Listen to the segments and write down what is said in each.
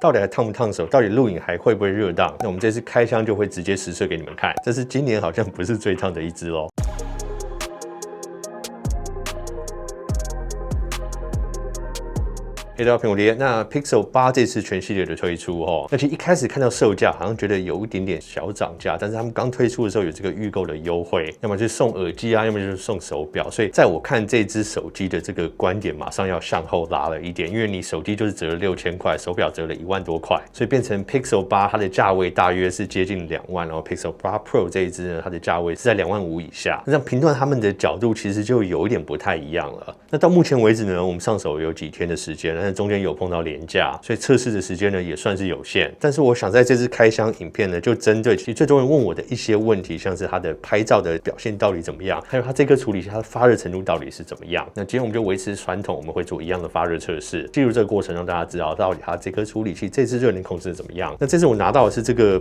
到底还烫不烫手，到底录影还会不会热档？那我们这次开箱就会直接实测给你们看，这是今年好像不是最烫的一支咯。大家好，我爹。那 Pixel 8这次全系列的推出那其实一开始看到售价好像觉得有一点点小涨价，但是他们刚推出的时候有这个预购的优惠，要么就是送耳机啊，要么就是送手表，所以在我看这支手机的这个观点，马上要向后拉了一点，因为你手机就是折了6000块，手表折了1万多块，所以变成 Pixel 8它的价位大约是接近2万，然后 Pixel 8 Pro 这一支呢，它的价位是在2万5以下。那这样评断他们的角度其实就有一点不太一样了。那到目前为止呢，我们上手有几天的时间，但是中间有碰到连假，所以测试的时间呢也算是有限。但是我想在这支开箱影片呢，就针对其实最多人问我的一些问题，像是它的拍照的表现到底怎么样，还有它这颗处理器它的发热程度到底是怎么样。那今天我们就维持传统，我们会做一样的发热测试，记录这个过程让大家知道到底它这颗处理器这次热能控制的怎么样。那这次我拿到的是这个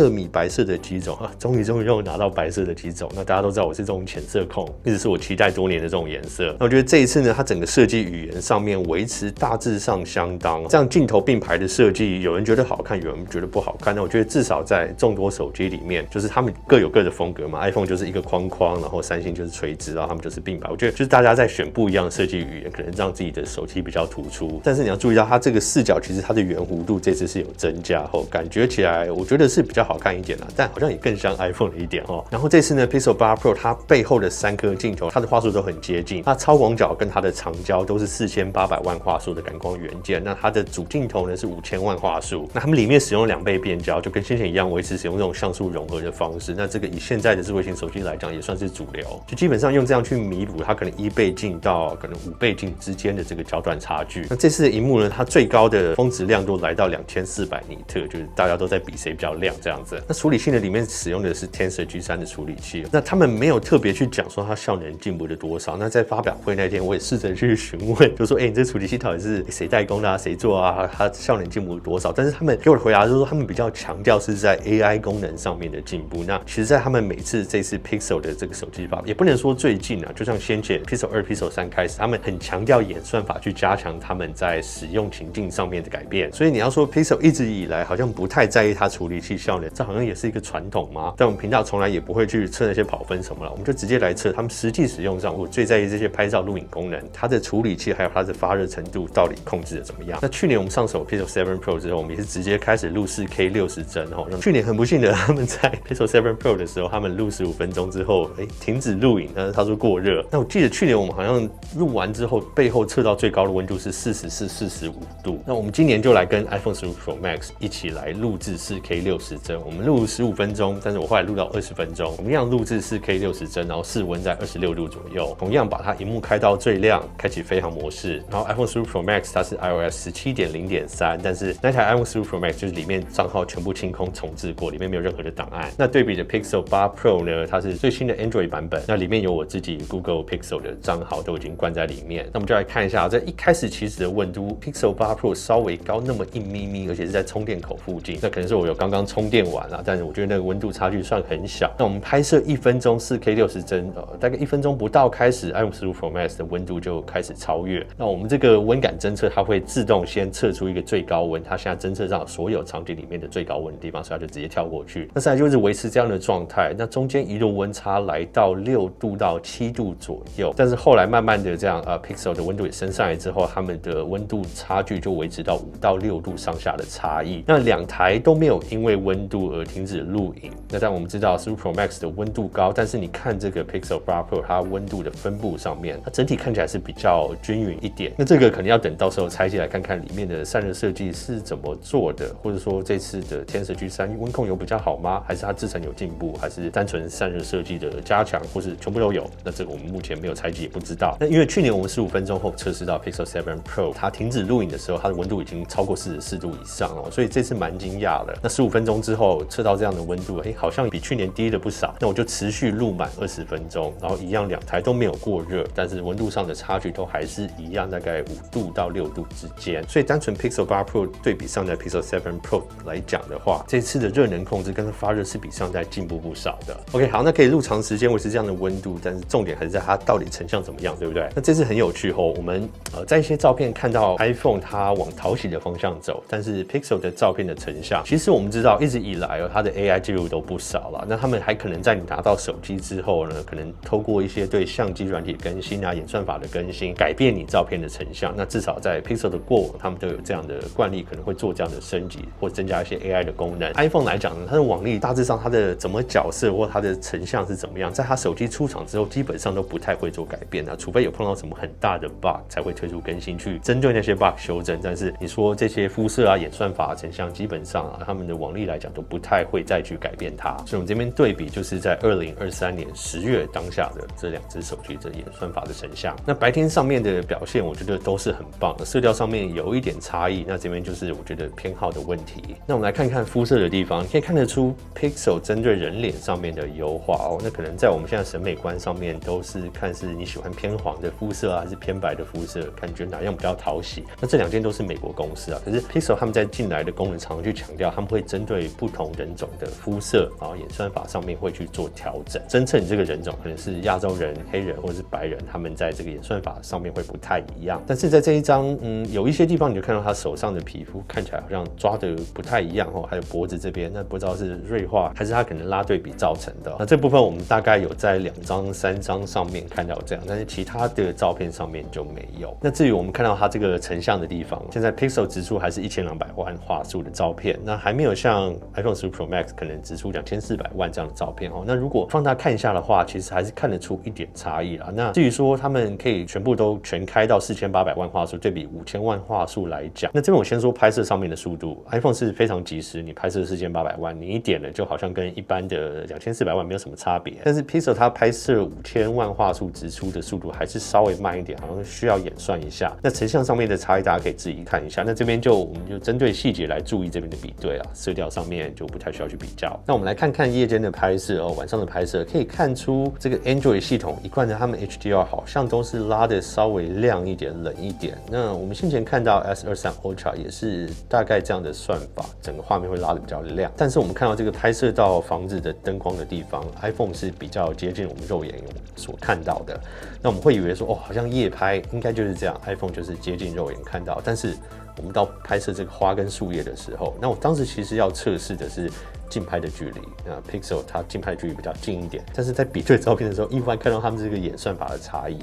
米白色的机种啊，终于让我拿到白色的机种。那大家都知道我是这种浅色控，一直是我期待多年的这种颜色。那我觉得这一次呢，它整个设计语言上面维持大致上相当，这样镜头并排的设计，有人觉得好看，有人觉得不好看。那我觉得至少在众多手机里面，就是他们各有各的风格嘛。iPhone 就是一个框框，然后三星就是垂直，然后他们就是并排。我觉得就是大家在选不一样的设计语言，可能让自己的手机比较突出。但是你要注意到，它这个视角其实它的圆弧度这次是有增加感觉起来我觉得是比较好看一点啦，但好像也更像 iPhone 了一点然后这次呢 Pixel 8 Pro 它背后的3颗镜头，它的画素都很接近，它超广角跟它的长焦都是4800万画素的感光元件，那它的主镜头呢是5000万画素，那它们里面使用2倍变焦，就跟先前一样维持使用这种像素融合的方式。那这个以现在的智慧型手机来讲也算是主流，就基本上用这样去弥补它可能1倍镜到可能5倍镜之间的这个焦段差距。那这次的萤幕呢，它最高的峰值亮度来到2400尼特，就是大家都在比谁比较亮这样子。那处理器呢，里面使用的是 Tensor G3 的处理器，那他们没有特别去讲说它效能进步了多少。那在发表会那天，我也试着去询问，就说你这处理器到底是谁代工的啊，谁做啊，它效能进步多少？但是他们给我的回答就是说，他们比较强调是在 AI 功能上面的进步。那其实，在他们每次这次 Pixel 的这个手机发表，也不能说最近啊，就像先前 Pixel 2、Pixel 3开始，他们很强调演算法去加强他们在使用情境上面的改变。所以你要说 Pixel 一直以来好像不太在意它处理器效能，这好像也是一个传统吗？但我们频道从来也不会去测那些跑分什么了，我们就直接来测他们实际使用上，我最在意这些拍照录影功能，它的处理器还有它的发热程度到底控制的怎么样。那去年我们上手 Pixel 7 Pro 之后，我们也是直接开始录 4K 60帧去年很不幸的，他们在 Pixel 7 Pro 的时候，他们录15分钟之后停止录影，但是他说过热。那我记得去年我们好像录完之后，背后测到最高的温度是44、45度。那我们今年就来跟 iPhone 15 Pro Max 一起来录制 4K 60帧，我们录15分钟，但是我后来录到20分钟，我们一样录制 4K 60帧，然后室温在26度左右，同样把它萤幕开到最亮，开启飞行模式。然后 iPhone 15 Pro Max 它是 iOS 17.0.3，但是那台 iPhone 15 Pro Max 就是里面账号全部清空重置过，里面没有任何的档案。那对比的 Pixel 8 Pro 呢，它是最新的 Android 版本，那里面有我自己 Google Pixel 的账号都已经关在里面。那我们就来看一下，在一开始起始的温度 Pixel 8 Pro 稍微高那么1咪咪，而且是在充电口附近，那可能是我有刚刚充电完啦，但是我觉得那个温度差距算很小。那我们拍摄1分钟 4K 60帧，大概1分钟不到开始 iPhone 15 Pro Max 的温度就开始超越。那我们这个温感侦测它会自动先测出一个最高温，它现在侦测到所有场景里面的最高温的地方，所以它就直接跳过去。那再来就是维持这样的状态，那中间一路温差来到6度到7度左右，但是后来慢慢的这样Pixel 的温度也升上来之后，它们的温度差距就维持到5到6度上下的差异。那2台都没有因为温度而停止录影。那但我们知道15 Pro Max 的温度高，但是你看这个 Pixel 8 Pro 它温度的分布上面，它整体看起来是比较均匀一点。那这个可能要等到时候拆起来看看里面的散热设计是怎么做的，或者说这次的 Tensor G3 温控有比较好吗？还是它制程有进步？还是单纯散热设计的加强？或是全部都有？那这个我们目前没有拆机，也不知道。那因为去年我们15分钟后测试到 Pixel 7 Pro 它停止录影的时候，它的温度已经超过44度以上所以这次蛮惊讶的。那15分钟之后测到这样的温度，好像比去年低了不少。那我就持续录满20分钟，然后一样2台都没有过热，但是温度上的差距都还是一样，大概5度到到6度之间。所以单纯 Pixel 8 Pro 对比上代 Pixel 7 Pro 来讲的话，这次的热能控制跟发热是比上代进步不少的。OK， 好，那可以录长时间维持这样的温度，但是重点还是在它到底成像怎么样，对不对？那这次很有趣我们在一些照片看到 iPhone 它往讨喜的方向走，但是 Pixel 的照片的成像，其实我们知道一直以来它的 AI 记录都不少了。那他们还可能在你拿到手机之后呢，可能透过一些对相机软体更新演算法的更新，改变你照片的成像。那至少在 Pixel 的过往，他们都有这样的惯例，可能会做这样的升级或增加一些 AI 的功能。iPhone 来讲呢，它的网力大致上它的怎么角色或它的成像是怎么样，在它手机出厂之后，基本上都不太会做改变除非有碰到什么很大的 bug 才会推出更新去针对那些 bug 修正。但是你说这些肤色演算法成像，基本上他们的网力来讲都不太会再去改变它。所以我们这边对比就是在2023年10月当下的这2只手机的演算法的成像。那白天上面的表现，我觉得都是很棒的，色调上面有一点差异，那这边就是我觉得偏好的问题。那我们来看看肤色的地方，你可以看得出 Pixel 针对人脸上面的优化那可能在我们现在审美观上面都是看是你喜欢偏黄的肤色还是偏白的肤色，感觉哪样比较讨喜。那这2间都是美国公司可是 Pixel 他们在进来的功能常常去强调，他们会针对不同人种的肤色演算法上面会去做调整，侦测你这个人种可能是亚洲人、黑人或者是白人，他们在这个演算法上面会不太一样。但是在这一张有一些地方你就看到他手上的皮肤看起来好像抓的不太一样还有脖子这边，那不知道是锐化还是他可能拉对比造成的。那这部分我们大概有在2张、3张上面看到这样，但是其他的照片上面就没有。那至于我们看到它这个成像的地方，现在 Pixel 直出还是1200万画素的照片，那还没有像 iPhone 15 Pro Max 可能直出2400万这样的照片那如果放大看一下的话，其实还是看得出一点差异啦。那至于说他们可以全部都全开到4800万画素，对比5000万画素来讲，那这边我先说拍摄上面的速度 ，iPhone 是非常及时，你拍摄4800万，你一点了就好像跟一般的2400万没有什么差别。但是 Pixel 它拍摄5000万画素直出的速度还是稍微慢一点，好像需要演算一下。那成像上面的差异大家可以自己看一下。那这边我们就针对细节来注意这边的比对色调上面就不太需要去比较。那我们来看看夜间的拍摄晚上的拍摄可以看出这个 Android 系统一贯的他们 HDR 好像都是拉的稍微亮一点、冷一点。那我们先前看到 S23 Ultra 也是大概这样的算法，整个画面会拉的比较亮。但是我们看到这个拍摄到房子的灯光的地方 ，iPhone 是比较接近我们肉眼所看到的。那我们会以为说好像夜拍应该就是这样 ，iPhone 就是接近肉眼看到，但是我们到拍摄这个花跟树叶的时候，那我当时其实要测试的是近拍的距离。那 Pixel 它近拍的距离比较近一点，但是在比对照片的时候，意外看到他们这个演算法的差异。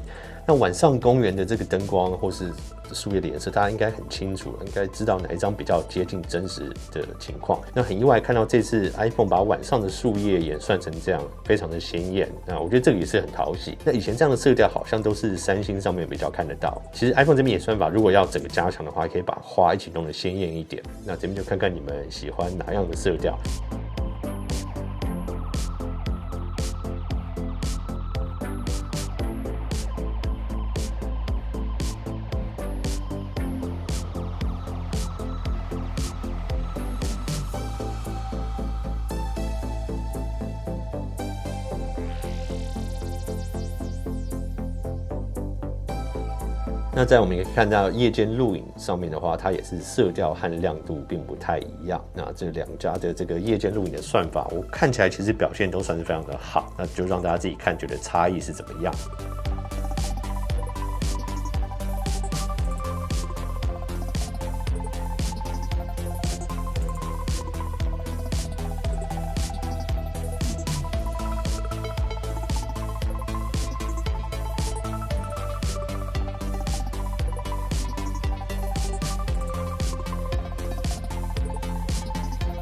那晚上公园的这个灯光或是树叶的颜色，大家应该很清楚，应该知道哪一张比较接近真实的情况。那很意外看到这次 iPhone 把晚上的树叶演算成这样，非常的鲜艳。那我觉得这个也是很讨喜。那以前这样的色调好像都是三星上面比较看得到。其实 iPhone 这边演算法如果要整个加强的话，可以把花一起弄得鲜艳一点。那这边就看看你们喜欢哪样的色调。那在我们可以看到夜间录影上面的话，它也是色调和亮度并不太一样。那这2家的这个夜间录影的算法，我看起来其实表现都算是非常的好，那就让大家自己看，觉得差异是怎么样。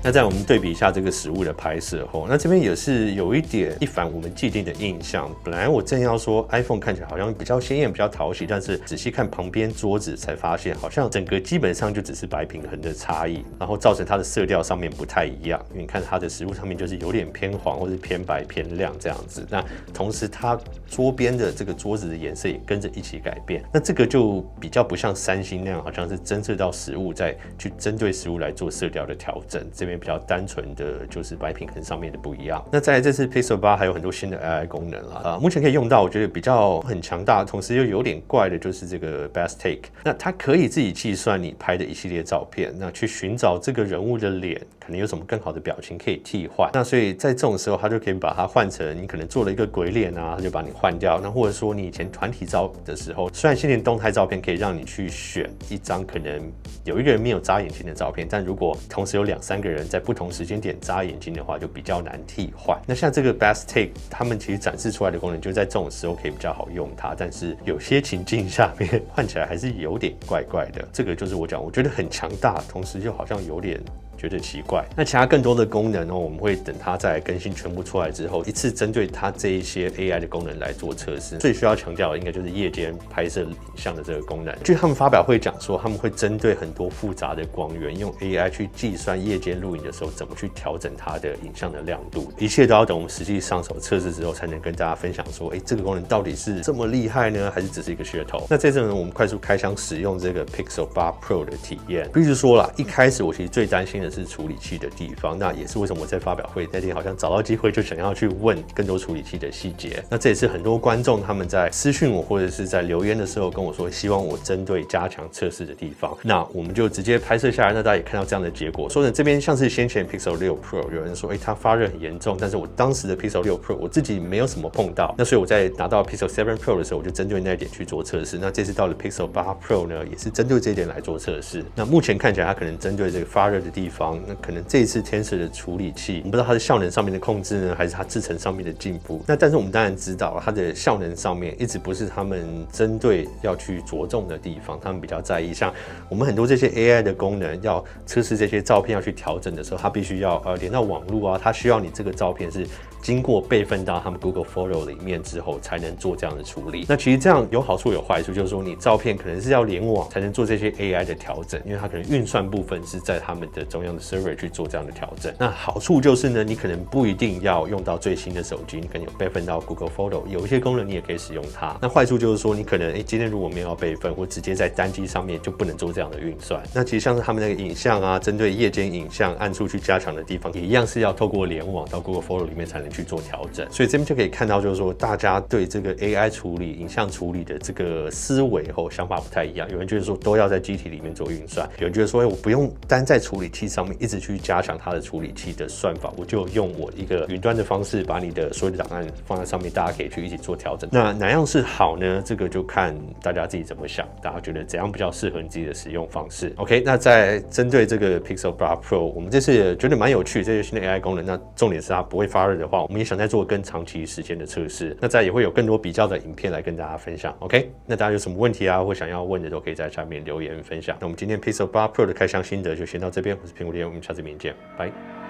那在我们对比一下这个实物的拍摄后，那这边也是有一点一反我们既定的印象。本来我正要说 iPhone 看起来好像比较鲜艳、比较讨喜，但是仔细看旁边桌子才发现，好像整个基本上就只是白平衡的差异，然后造成它的色调上面不太一样。因为你看它的实物上面就是有点偏黄或是偏白偏亮这样子。那同时它桌边的这个桌子的颜色也跟着一起改变。那这个就比较不像三星那样，好像是侦测到实物再去针对实物来做色调的调整。这边面比较单纯的就是白平衡上面的不一样。那在这次 Pixel 8还有很多新的 AI 功能啦，目前可以用到，我觉得比较很强大，同时又有点怪的就是这个 Best Take。那它可以自己计算你拍的一系列照片，那去寻找这个人物的脸可能有什么更好的表情可以替换。那所以在这种时候，它就可以把它换成你可能做了一个鬼脸啊，它就把你换掉。那或者说你以前团体照的时候，虽然现在动态照片可以让你去选一张可能有一个人没有眨眼睛的照片，但如果同时有2-3个人在不同时间点眨眼睛的话，就比较难替换。那像这个 Best Take， 他们其实展示出来的功能就在这种时候可以比较好用它，但是有些情境下面换起来还是有点怪怪的。这个就是我讲，我觉得很强大，同时又好像有点觉得奇怪。那其他更多的功能我们会等它在更新全部出来之后，一次针对它这一些 AI 的功能来做测试。最需要强调的应该就是夜间拍摄影像的这个功能。据他们发表会讲说，他们会针对很多复杂的光源，用 AI 去计算夜间录影的时候怎么去调整它的影像的亮度。一切都要等我们实际上手测试之后，才能跟大家分享说，这个功能到底是这么厉害呢，还是只是一个噱头？那这次呢，我们快速开箱使用这个 Pixel 8 Pro 的体验。必须说啦，一开始我其实最担心的是处理器的地方，那也是为什么我在发表会那天好像找到机会就想要去问更多处理器的细节。那这也是很多观众他们在私讯我或者是在留言的时候跟我说，希望我针对加强测试的地方。那我们就直接拍摄下来，那大家也看到这样的结果。说呢，这边像是先前 Pixel 6 Pro 有人说，它发热很严重，但是我当时的 Pixel 6 Pro 我自己没有什么碰到，那所以我在拿到 Pixel 7 Pro 的时候，我就针对那一点去做测试。那这次到了 Pixel 8 Pro 呢，也是针对这一点来做测试。那目前看起来它可能针对这个发热的地方，那可能这一次 Tensor 的处理器，我不知道它的效能上面的控制呢，还是它制程上面的进步。那但是我们当然知道，它的效能上面一直不是他们针对要去着重的地方，他们比较在意。像我们很多这些 AI 的功能，要测试这些照片要去调整的时候，它必须要连到网络啊，它需要你这个照片是经过备份到他们 Google Photo 里面之后，才能做这样的处理。那其实这样有好处有坏处，就是说你照片可能是要联网才能做这些 AI 的调整，因为它可能运算部分是在他们的中央的 server 去做这样的调整。那好处就是呢，你可能不一定要用到最新的手机，你可能有备份到 Google Photo， 有一些功能你也可以使用它。那坏处就是说，你可能今天如果没有要备份，或直接在单机上面就不能做这样的运算。那其实像是他们那个影像啊，针对夜间影像暗处去加强的地方，也一样是要透过联网到 Google Photo 里面才能去做调整。所以这边就可以看到，就是说大家对这个 AI 处理、影像处理的这个思维想法不太一样。有人觉得说都要在机体里面做运算，有人觉得说，我不用单在处理器上面一直去加强它的处理器的算法，我就用我一个云端的方式把你的所有的档案放在上面，大家可以去一起做调整。那哪样是好呢？这个就看大家自己怎么想，大家觉得怎样比较适合你自己的使用方式。OK， 那在针对这个 Pixel 8 Pro， 我们这次也觉得蛮有趣，这些新的 AI 功能。那重点是它不会发热的话，我们也想再做更长期时间的测试。那再也会有更多比较的影片来跟大家分享。OK， 那大家有什么问题啊，或想要问的都可以在下面留言分享。那我们今天 Pixel 8 Pro 的开箱心得就先到这边，我是苹果爹，我们下次影片见，拜。